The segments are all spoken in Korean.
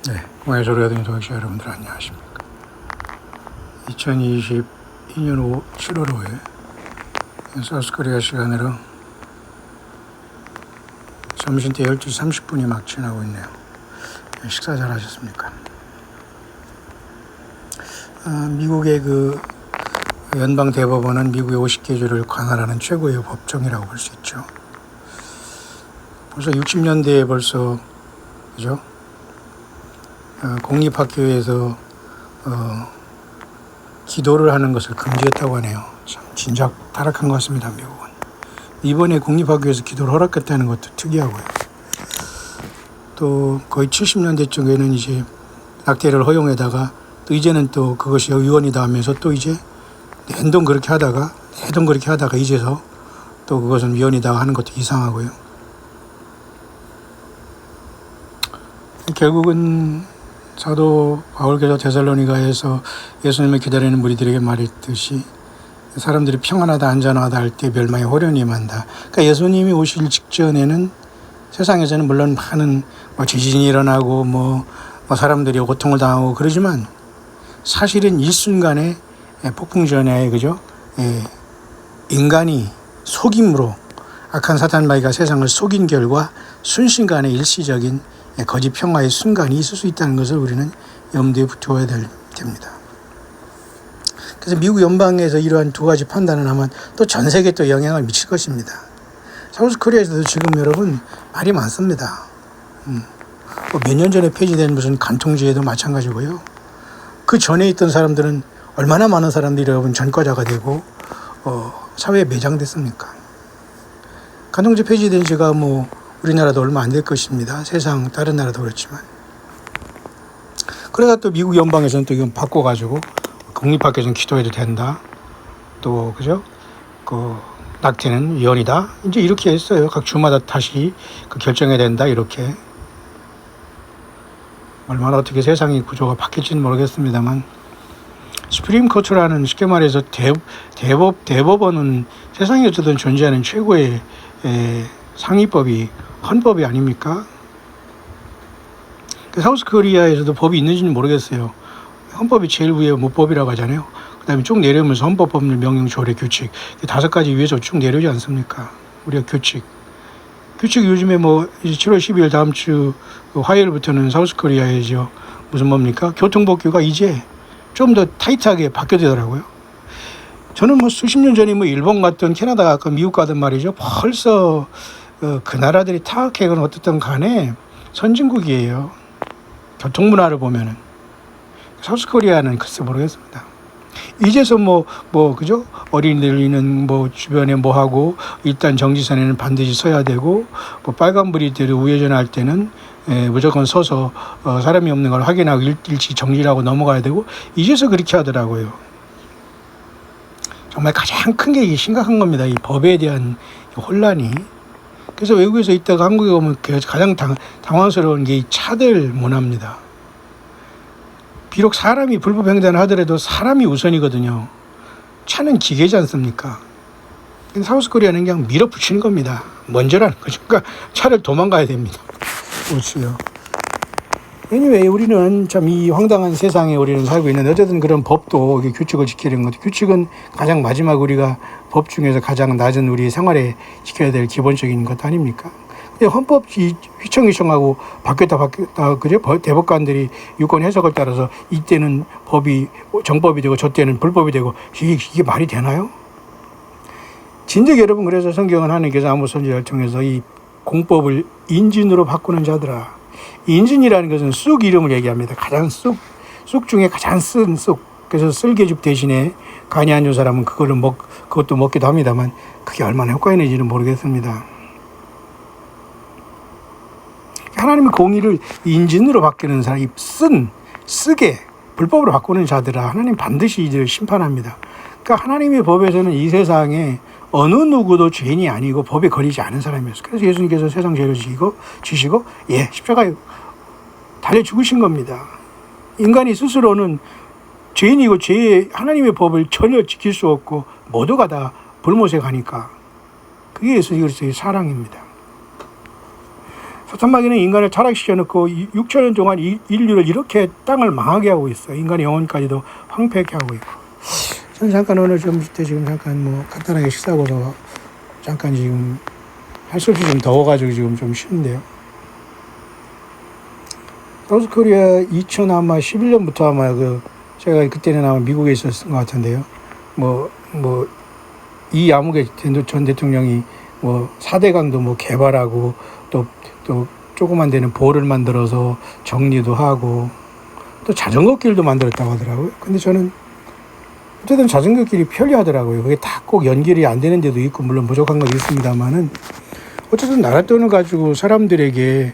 네, 공의 소리가 듣는 동역자 여러분들 안녕하십니까. 2022년 7월 5일 사우스코리아 시간으로 점심때 12시 30분이 막 지나고 있네요. 식사 잘 하셨습니까? 미국의 그 연방 대법원은 미국의 50개 주를 관할하는 최고의 법정이라고 볼 수 있죠. 벌써 60년대에 벌써 그죠? 공립학교에서 기도를 하는 것을 금지했다고 하네요. 참 진작 타락한 것 같습니다, 미국은. 이번에 공립학교에서 기도를 허락했다는 것도 특이하고요. 또 거의 70년대 쪽에는 이제 낙태를 허용에다가 또 이제는 또 그것이 위헌이다 하면서 또 이제 내동 그렇게 하다가 이제서 또 그것은 위헌이다 하는 것도 이상하고요. 결국은 사도 바울께서 데살로니가에서 예수님을 기다리는 무리들에게 말했듯이 사람들이 평안하다 안전하다 할 때 멸망의 호련이 임한다. 그러니까 예수님이 오실 직전에는 세상에서는 물론 많은 지진이 일어나고 사람들이 고통을 당하고 그러지만 사실은 일순간에 폭풍전야에 그죠? 인간이 속임으로 악한 사탄마귀가 세상을 속인 결과 순식간에 일시적인 거짓 평화의 순간이 있을 수 있다는 것을 우리는 염두에 두어야 됩니다. 그래서 미국 연방에서 이러한 두 가지 판단을 하면 또 전 세계에 또 영향을 미칠 것입니다. 사우스코리아에서도 지금 여러분 말이 많습니다. 몇 년 전에 폐지된 무슨 간통죄도 마찬가지고요. 그 전에 있던 사람들은 얼마나 많은 사람들이 여러분 전과자가 되고 사회에 매장됐습니까? 간통죄 폐지된 지가 우리나라도 얼마 안 될 것입니다. 세상 다른 나라도 그렇지만. 그러다 또 미국 연방에서는 또 이건 바꿔가지고 공립학교에서는 기도해도 된다. 또 그죠? 낙태는 위헌이다. 이제 이렇게 했어요. 각 주마다 다시 결정해야 된다. 이렇게. 얼마나 어떻게 세상의 구조가 바뀔지는 모르겠습니다만 스프림 코트라는 쉽게 말해서 대법원은 세상에 어쨌든 존재하는 최고의 상위법이 헌법이 아닙니까? 사우스코리아에서도 법이 있는지는 모르겠어요. 헌법이 제일 위에 법이라고 하잖아요. 그 다음에 쭉 내려오면서 헌법, 법률, 명령, 조례, 규칙 5가지 위에서 쭉 내려오지 않습니까? 우리가 규칙 요즘에 이제 7월 12일 다음 주 화요일부터는 사우스코리아에죠. 무슨 뭡니까? 교통법규가 이제 좀 더 타이트하게 바뀌어지더라고요. 저는 수십 년 전에 일본 갔던 캐나다 갔건 미국 가든 말이죠. 벌써 그 나라들이 타악해건 어떻든 간에 선진국이에요. 교통문화를 보면은. 사우스코리아는 글쎄 모르겠습니다. 이제서 그죠? 어린이들은 주변에 하고, 일단 정지선에는 반드시 서야 되고, 빨간불이 돼도 우회전할 때는 무조건 서서 사람이 없는 걸 확인하고 일시 정지를 하고 넘어가야 되고, 이제서 그렇게 하더라고요. 정말 가장 큰 게 심각한 겁니다. 이 법에 대한 혼란이. 그래서 외국에서 있다가 한국에 오면 가장 당황스러운 게 이 차들 문화입니다. 비록 사람이 불법 횡단을 하더라도 사람이 우선이거든요. 차는 기계지 않습니까? 사우스코리아는 그냥 밀어붙이는 겁니다. 먼저라는 거죠. 그러니까 차를 도망가야 됩니다. 그렇지요. anyway, 우리는 참 이 황당한 세상에 우리는 살고 있는데 어쨌든 그런 법도 규칙을 지키는 것도 규칙은 가장 마지막 우리가 법 중에서 가장 낮은 우리 생활에 지켜야 될 기본적인 것 아닙니까? 헌법이 휘청휘청하고 바뀌었다 그죠? 대법관들이 유권 해석을 따라서 이때는 법이 정법이 되고 저때는 불법이 되고 이게 말이 되나요? 진즉 여러분 그래서 성경은 하나님께서 아모스 선지자를 통해서 이 공법을 인진으로 바꾸는 자들아. 인진이라는 것은 쑥 이름을 얘기합니다. 가장 쑥 중에 가장 쓴 쑥. 그래서 쓸개죽 대신에 간이 안 좋은 사람은 그것도 먹기도 합니다만 그게 얼마나 효과 있는지는 모르겠습니다. 하나님의 공의를 인진으로 바꾸는 사람이 쓰게 불법으로 바꾸는 자들아 하나님 반드시 이들 심판합니다. 그러니까 하나님의 법에서는 이 세상에 어느 누구도 죄인이 아니고 법에 걸리지 않은 사람이었어요. 그래서 예수님께서 세상 죄를 지시고 십자가에 달려 죽으신 겁니다. 인간이 스스로는 죄인이고 하나님의 법을 전혀 지킬 수 없고 모두가 다 불못에 가니까 그게 예수 그리스도의 사랑입니다. 소천마귀는 인간을 타락시켜놓고 6천년 동안 인류를 이렇게 땅을 망하게 하고 있어. 인간의 영혼까지도 황폐하게 하고 있고. 저는 잠깐 오늘 좀 이때 지금 잠깐 뭐 간단하게 식사하고서 잠깐 지금 할 수 없이 좀 더워가지고 지금 좀 쉬는데요. 사우스코리아 2011년부터 아마 제가 그때는 아마 미국에 있었던 것 같은데요. 이 아무개 전 대통령이 4대강도 개발하고 또 조그만 데는 볼을 만들어서 정리도 하고 또 자전거 길도 만들었다고 하더라고요. 근데 저는 어쨌든 자전거 길이 편리하더라고요. 그게 다 꼭 연결이 안 되는 데도 있고 물론 부족한 건 있습니다만은 어쨌든 나라 돈을 가지고 사람들에게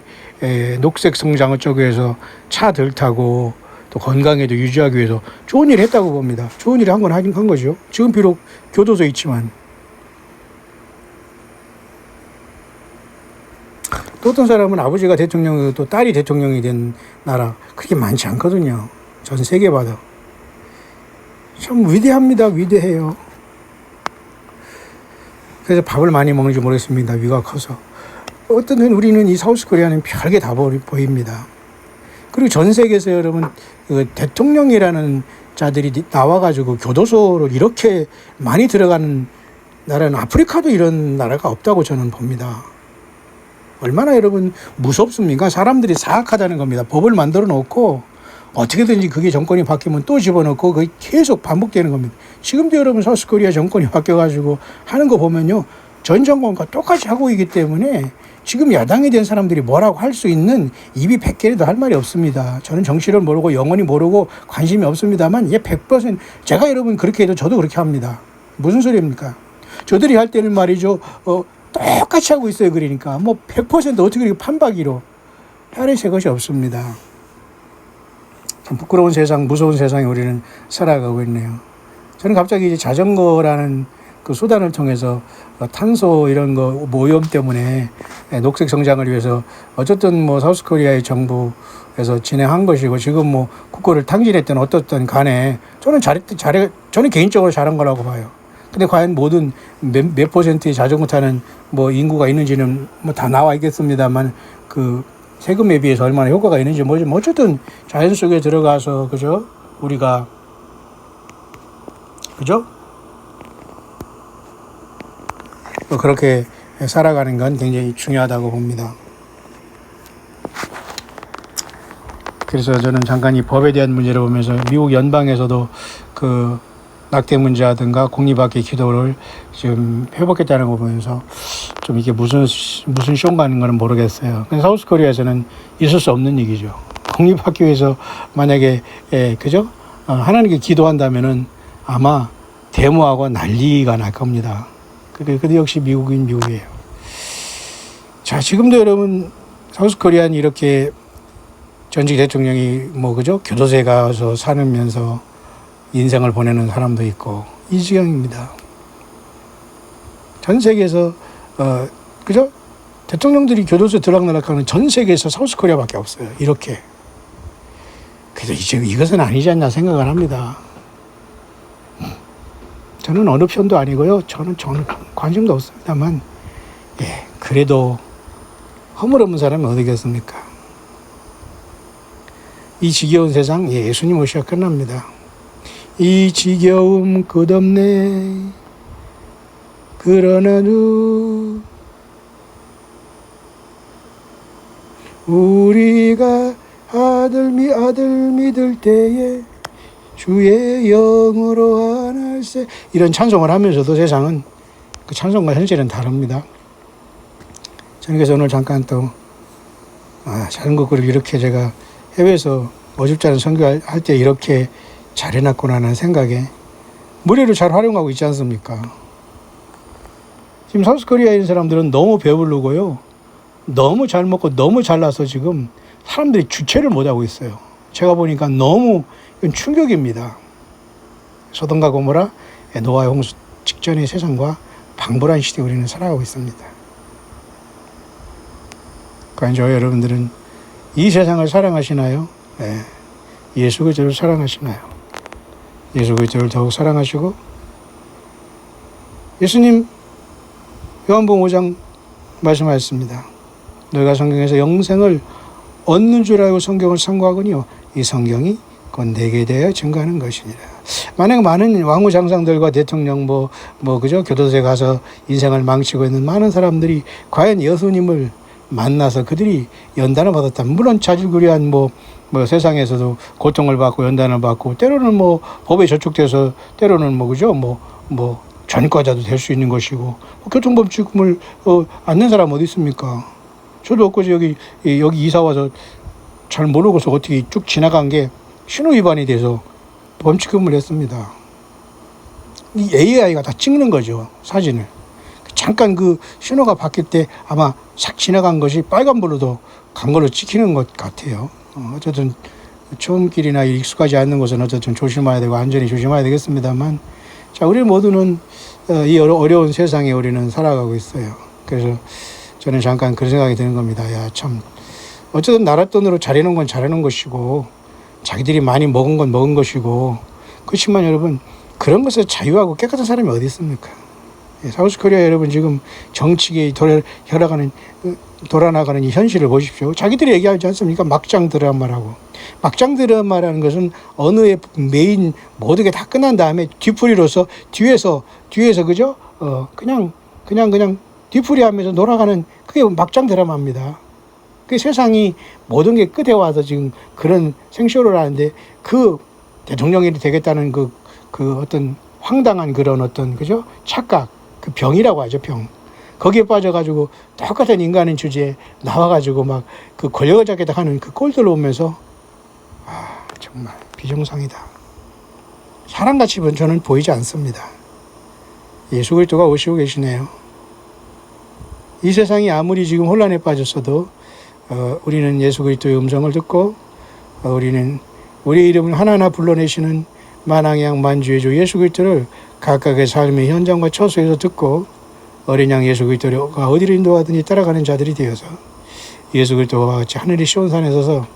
녹색 성장을 쪽에서 차 덜 타고 또 건강에도 유지하기 위해서 좋은 일을 했다고 봅니다. 좋은 일을 한 거죠. 지금 비록 교도소에 있지만 또 어떤 사람은 아버지가 대통령이고 또 딸이 대통령이 된 나라 그렇게 많지 않거든요. 전 세계마다. 참 위대합니다. 위대해요. 그래서 밥을 많이 먹는지 모르겠습니다. 위가 커서. 어떤 우리는 이 사우스코리아는 별게 다 보입니다. 그리고 전 세계에서 여러분 대통령이라는 자들이 나와가지고 교도소를 이렇게 많이 들어가는 나라는 아프리카도 이런 나라가 없다고 저는 봅니다. 얼마나 여러분 무섭습니까? 사람들이 사악하다는 겁니다. 법을 만들어 놓고 어떻게든지 그게 정권이 바뀌면 또 집어넣고 그게 계속 반복되는 겁니다. 지금도 여러분 사우스코리아 정권이 바뀌어가지고 하는 거 보면요. 전 정권과 똑같이 하고 있기 때문에 지금 야당이 된 사람들이 뭐라고 할 수 있는 입이 100개라도 할 말이 없습니다. 저는 정치를 모르고 영원히 모르고 관심이 없습니다만 얘 100% 제가 여러분 그렇게 해도 저도 그렇게 합니다. 무슨 소리입니까? 저들이 할 때는 말이죠. 똑같이 하고 있어요. 그러니까 100% 어떻게 이렇게 판박이로 혈의 새 것이 없습니다. 참 부끄러운 세상, 무서운 세상에 우리는 살아가고 있네요. 저는 갑자기 이제 자전거라는 그 수단을 통해서 탄소 이런 거 오염 때문에 녹색 성장을 위해서 어쨌든 사우스코리아의 정부에서 진행한 것이고 지금 국고를 탕진했든 어떻든 간에 저는 저는 개인적으로 잘한 거라고 봐요. 근데 과연 모든 몇 퍼센트의 자전거 타는 인구가 있는지는 다 나와 있겠습니다만 그 세금에 비해서 얼마나 효과가 있는지 어쨌든 자연 속에 들어가서 그죠? 우리가 그죠? 그렇게 살아가는 건 굉장히 중요하다고 봅니다. 그래서 저는 잠깐 이 법에 대한 문제를 보면서 미국 연방에서도 그 낙태 문제라든가 공립학교 기도를 지금 회복했다는 거 보면서 좀 이게 무슨 쇼인가 하는 거는 모르겠어요. 근데 사우스코리아에서는 있을 수 없는 얘기죠. 공립학교에서 만약에 그죠? 하나님께 기도한다면은 아마 데모하고 난리가 날 겁니다. 근데 역시 미국인 미국이에요. 자, 지금도 여러분 사우스코리아는 이렇게 전직 대통령이 그죠? 교도소에 가서 살면서 인생을 보내는 사람도 있고 이 지경입니다. 전 세계에서 그죠? 대통령들이 교도소에 들락날락하는 전 세계에서 사우스코리아밖에 없어요. 이렇게. 그래서 이것은 아니지 않나 생각을 합니다. 저는 어느 편도 아니고요. 저는 관심도 없습니다만 그래도 허물없는 사람이 어디겠습니까? 이 지겨운 세상 예수님 오셔야 끝납니다. 이 지겨움 끝없네 그러나 우리가 아들 믿을 때에 주의 영으로 하나세 이런 찬송을 하면서도 세상은 그 찬송과 현실은 다릅니다. 저는 그래서 오늘 잠깐 또 자전거 그룹 이렇게 제가 해외에서 어줍지 않은 선교할 때 이렇게 잘 해놨구나 하는 생각에 무료로 잘 활용하고 있지 않습니까? 지금 사우스코리아에 있는 사람들은 너무 배부르고요. 너무 잘 먹고 너무 잘나서 지금 사람들이 주체를 못하고 있어요. 제가 보니까 너무 이건 충격입니다. 소돔과 고모라 노아의 홍수 직전의 세상과 방불한 시대에 우리는 살아가고 있습니다. 과연 저 여러분들은 이 세상을 사랑하시나요? 네. 예수 그리스도를 사랑하시나요? 예수 그리스도를 더욱 사랑하시고 예수님 요한복음 5장 말씀하셨습니다. 너희가 성경에서 영생을 얻는 줄 알고 성경을 상고하거니와 이 성경이 곧 내게 대하여 증거하는 것이니라. 만약 많은 왕후 장상들과 대통령 그죠? 교도소에 가서 인생을 망치고 있는 많은 사람들이 과연 예수님을 만나서 그들이 연단을 받았다면, 물론 자질구레한 세상에서도 고통을 받고 연단을 받고, 때로는 법에 저촉돼서 때로는 그죠? 전과자도 될 수 있는 것이고, 교통범칙금을 안낸 사람 어디 있습니까? 저도 엊그제 여기 이사 와서 잘 모르고서 어떻게 쭉 지나간 게 신호 위반이 돼서 범칙금을 냈습니다. 이 AI가 다 찍는 거죠, 사진을. 잠깐 그 신호가 바뀔 때 아마 싹 지나간 것이 빨간불로도 간 걸로 찍히는 것 같아요. 어쨌든 처음 길이나 익숙하지 않는 곳은 어쨌든 조심해야 되고 안전히 조심해야 되겠습니다만, 자, 우리 모두는 이 어려운 세상에 우리는 살아가고 있어요. 그래서 저는 잠깐 그런 생각이 드는 겁니다. 야, 참, 어쨌든 나라 돈으로 잘해놓은 건 잘해놓은 것이고, 자기들이 많이 먹은 건 먹은 것이고, 그렇지만 여러분, 그런 것에 자유하고 깨끗한 사람이 어디 있습니까? 사우스코리아 여러분, 지금 정치계에 돌아나가는 이 현실을 보십시오. 자기들이 얘기하지 않습니까? 막장 드라마라고. 막장 드라마라는 것은 어느 메인 모든 게 다 끝난 다음에 뒤풀이로서 뒤에서 그죠? 그냥 뒤풀이 하면서 놀아가는, 그게 막장 드라마입니다. 그 세상이 모든 게 끝에 와서 지금 그런 생쇼를 하는데, 그 대통령이 되겠다는 그 어떤 황당한 그런 어떤, 그죠? 착각, 그 병이라고 하죠, 병. 거기에 빠져가지고 똑같은 인간인 주제에 나와가지고 막 그 권력을 잡겠다 하는 그 꼴들을 보면서, 정말 비정상이다. 사람같이 저는 보이지 않습니다. 예수 그리스도가 오시고 계시네요. 이 세상이 아무리 지금 혼란에 빠졌어도 우리는 예수 그리스도의 음성을 듣고, 우리는 우리의 이름을 하나하나 불러내시는 만왕의 양 만주의 주 예수 그리스도를 각각의 삶의 현장과 처소에서 듣고, 어린 양 예수 그리스도가 어디를 인도하든지 따라가는 자들이 되어서 예수 그리스도와 같이 하늘의 시온산에 서서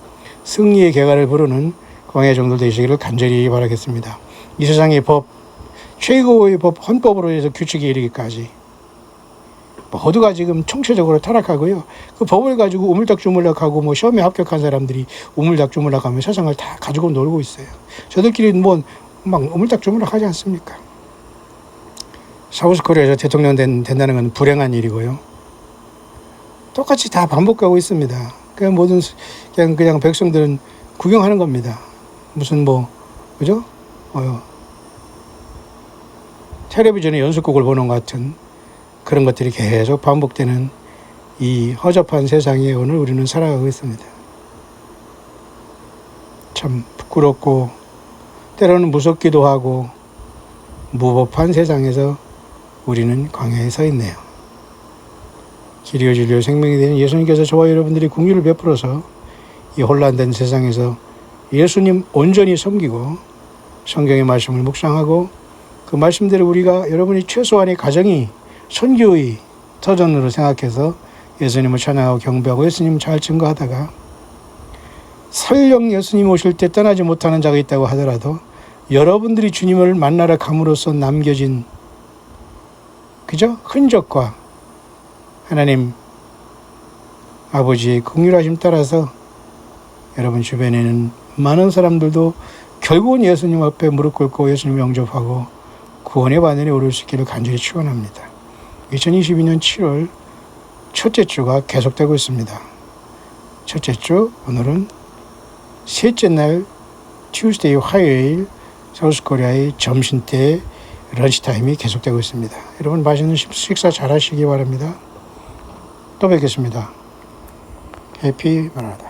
승리의 개가를 부르는 광야 정도 되시기를 간절히 바라겠습니다. 이 세상의 법, 최고의 법, 헌법으로 해서 규칙에 이르기까지 모두가 지금 총체적으로 타락하고요. 그 법을 가지고 우물딱주물락하고 시험에 합격한 사람들이 우물딱주물락하며 세상을 다 가지고 놀고 있어요. 저들끼리 막 우물딱주물락하지 않습니까? 사우스코리아에서 대통령 된다는 건 불행한 일이고요. 똑같이 다 반복하고 있습니다. 그냥 모든 그냥 백성들은 구경하는 겁니다. 무슨 그죠? 텔레비전에 연속극을 보는 것 같은 그런 것들이 계속 반복되는 이 허접한 세상에 오늘 우리는 살아가고 있습니다. 참 부끄럽고 때로는 무섭기도 하고 무법한 세상에서 우리는 광야에 서 있네요. 길이요 진리요 생명이 되는 예수님께서 저와 여러분들이 긍휼을 베풀어서 이 혼란된 세상에서 예수님 온전히 섬기고 성경의 말씀을 묵상하고, 그 말씀대로 우리가 여러분이 최소한의 가정이 선교의 터전으로 생각해서 예수님을 찬양하고 경배하고 예수님 잘 증거하다가, 설령 예수님 오실 때 떠나지 못하는 자가 있다고 하더라도 여러분들이 주님을 만나러 감으로써 남겨진, 그죠? 흔적과 하나님 아버지의 긍휼하심 따라서 여러분 주변에는 많은 사람들도 결국은 예수님 앞에 무릎 꿇고 예수님 영접하고 구원의 반열에 오를 수 있기를 간절히 축원합니다. 2022년 7월 첫째 주가 계속되고 있습니다. 첫째 주, 오늘은 셋째 날 튜스데이 화요일 사우스코리아의 점심때 런치타임이 계속되고 있습니다. 여러분 맛있는 식사 잘 하시기 바랍니다. 또 뵙겠습니다. 해피 마라다.